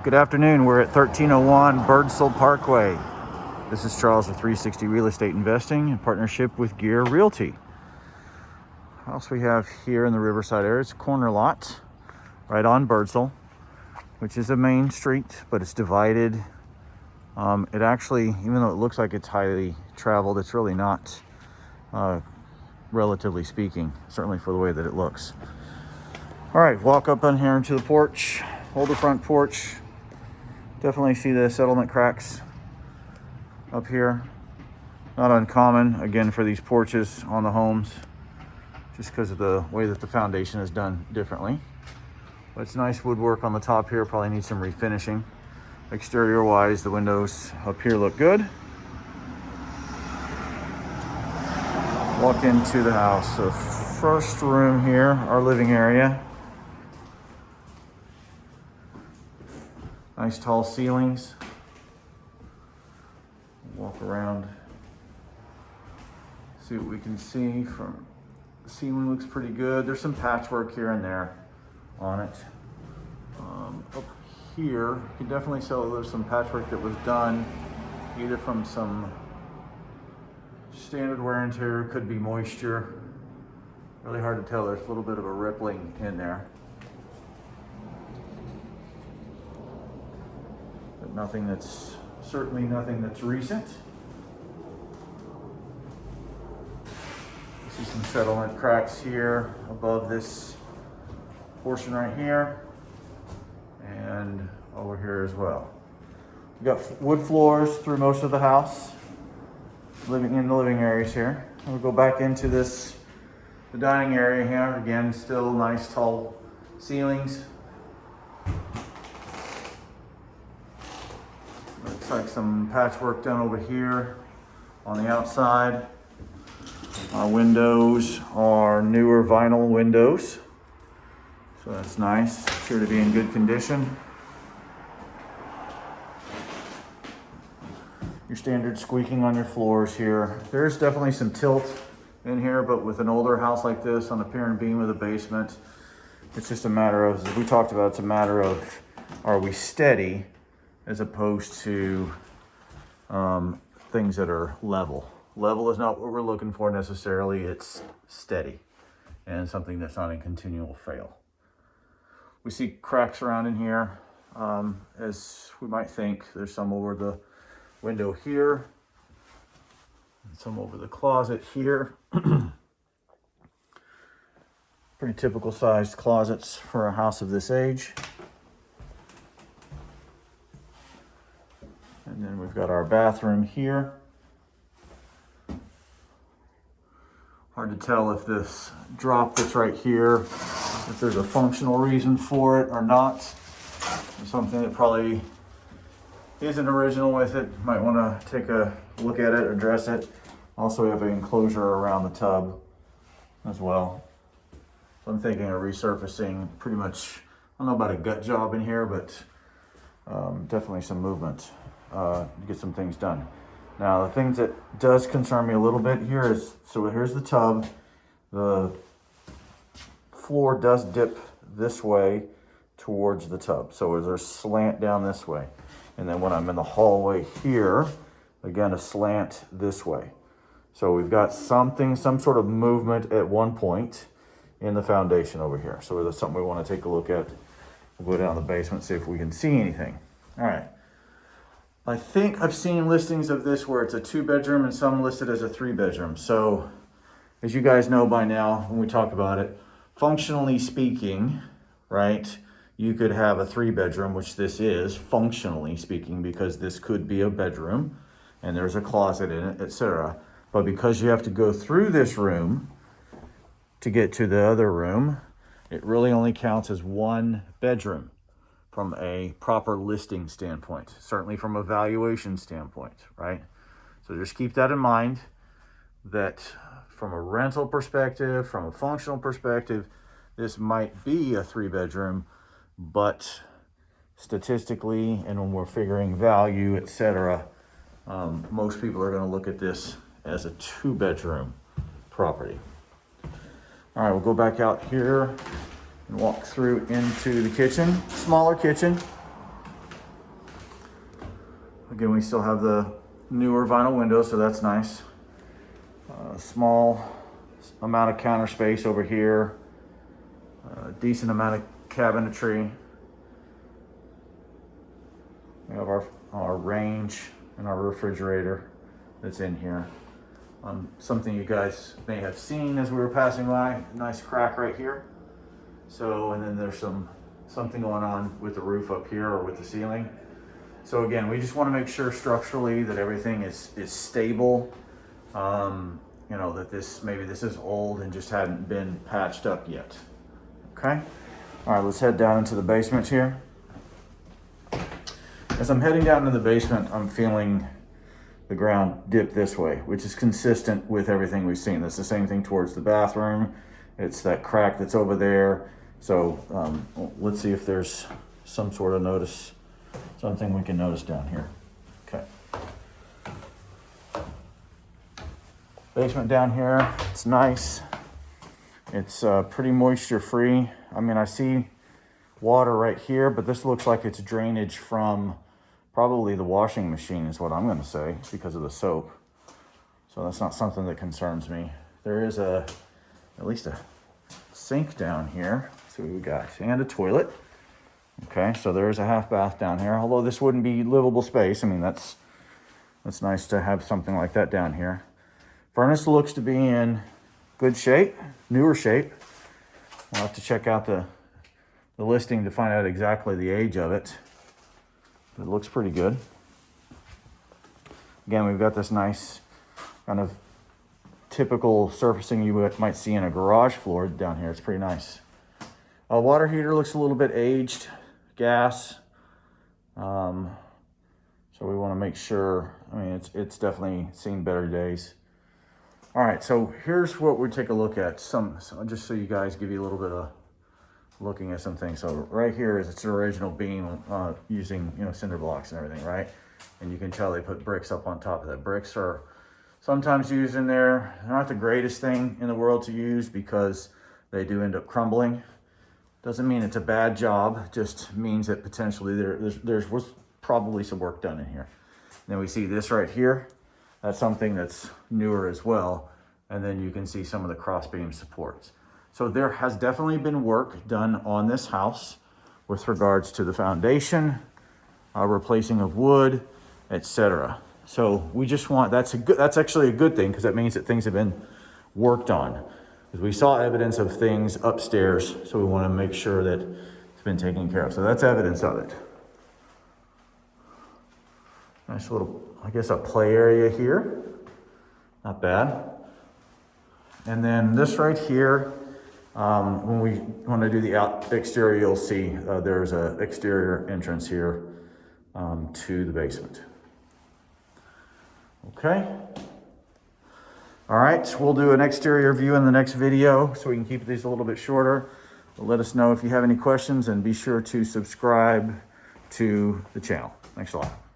Good afternoon. We're at 1301 Burdsal Parkway. This is Charles with 360 Real Estate Investing in partnership with Gear Realty. House we have here in the Riverside area, it's a corner lot right on Burdsal, which is a main street, but it's divided. It actually, even though it looks like it's highly traveled, it's really not, relatively speaking, certainly for the way that it looks. All right, walk up on here into the porch, hold the front porch. Definitely see the settlement cracks up here. Not uncommon, again, for these porches on the homes, just because of the way that the foundation is done differently. But it's nice woodwork on the top here, probably needs some refinishing. Exterior wise, the windows up here look good. Walk into the house. So first room here, our living area. Nice tall ceilings. Walk around, see what we can see. From the ceiling looks pretty good. There's some patchwork here and there on it. Up here, you can definitely tell there's some patchwork that was done either from some standard wear and tear, could be moisture. Really hard to tell. There's a little bit of a rippling in there. But nothing that's, certainly nothing that's recent. See some settlement cracks here above this portion right here and over here as well. We've got wood floors through most of the house, living in the living areas here. We'll go back into the dining area here. Again, still nice tall ceilings. Looks like some patchwork done over here on the outside. Our windows are newer vinyl windows, so that's nice. Appear to be in good condition. Your standard squeaking on your floors here. There's definitely some tilt in here, but with an older house like this on a pier and beam with a basement, it's just a matter of, as we talked about, it's a matter of, are we steady as opposed to things that are level. Level is not what we're looking for necessarily. It's steady and something that's not in continual fail. We see cracks around in here, as we might think. There's some over the window here, and some over the closet here. Pretty typical sized closets for a house of this age. And then we've got our bathroom here. Hard to tell if this drop that's right here, if there's a functional reason for it or not. There's something that probably isn't original with it. Might want to take a look at it, address it. Also, we have an enclosure around the tub as well. So I'm thinking of resurfacing pretty much, I don't know about a gut job in here, but definitely some movement to get some things done. Now, the things that does concern me a little bit here is, so here's the tub. The floor does dip this way towards the tub. So there's a slant down this way. And then when I'm in the hallway here, again, a slant this way. So we've got something, some sort of movement at one point in the foundation over here. So that's something we want to take a look at. We'll go down the basement, see if we can see anything. All right. I think I've seen listings of this where it's a 2-bedroom and some listed as a 3-bedroom. So as you guys know by now, when we talk about it, functionally speaking, right, you could have a 3-bedroom, which this is functionally speaking, because this could be a bedroom and there's a closet in it, etc. But because you have to go through this room to get to the other room, it really only counts as 1 bedroom. From a proper listing standpoint, certainly from a valuation standpoint, right? So just keep that in mind, that from a rental perspective, from a functional perspective, this might be a 3-bedroom, but statistically, and when we're figuring value, etc., most people are going to look at this as a 2-bedroom property. All right, we'll go back out here and walk through into the kitchen. Smaller kitchen. Again, we still have the newer vinyl windows, so that's nice. Small amount of counter space over here. Decent amount of cabinetry. We have our range and our refrigerator that's in here. Something you guys may have seen as we were passing by, nice crack right here. So, and then there's something going on with the roof up here or with the ceiling. So again, we just want to make sure structurally that everything is stable. You know, that maybe this is old and just hadn't been patched up yet. Okay. All right, let's head down into the basement here. As I'm heading down into the basement, I'm feeling the ground dip this way, which is consistent with everything we've seen. That's the same thing towards the bathroom. It's that crack that's over there. So let's see if there's some sort of something we can notice down here. Okay. Basement down here, it's nice. It's pretty moisture free. I mean, I see water right here, but this looks like it's drainage from probably the washing machine is what I'm gonna say because of the soap. So that's not something that concerns me. There is at least a sink down here. Let's see what we got, and a toilet. Okay, so there's a half bath down here, although this wouldn't be livable space. I mean, that's nice to have something like that down here. Furnace looks to be in good shape, newer shape. We'll have to check out the listing to find out exactly the age of it. It looks pretty good. Again, we've got this nice kind of typical surfacing you might see in a garage floor down here. It's pretty nice. Water heater looks a little bit aged, gas. So we want to make sure, I mean, it's definitely seen better days. All right, so here's what we take a look at. Just so you guys give you a little bit of looking at some things. So right here is its original beam using, you know, cinder blocks and everything, right? And you can tell they put bricks up on top of that. Bricks are sometimes used in there. They're not the greatest thing in the world to use because they do end up crumbling. Doesn't mean it's a bad job, just means that potentially there was probably some work done in here. And then we see this right here. That's something that's newer as well. And then you can see some of the cross beam supports. So there has definitely been work done on this house with regards to the foundation, replacing of wood, etc. So we just want, that's actually a good thing because that means that things have been worked on. Because we saw evidence of things upstairs, so we want to make sure that it's been taken care of. So that's evidence of it. Nice little, I guess, a play area here. Not bad. And then this right here, when we want to do the exterior, you'll see there's an exterior entrance here to the basement. Okay. All right, we'll do an exterior view in the next video so we can keep these a little bit shorter. Let us know if you have any questions and be sure to subscribe to the channel. Thanks a lot.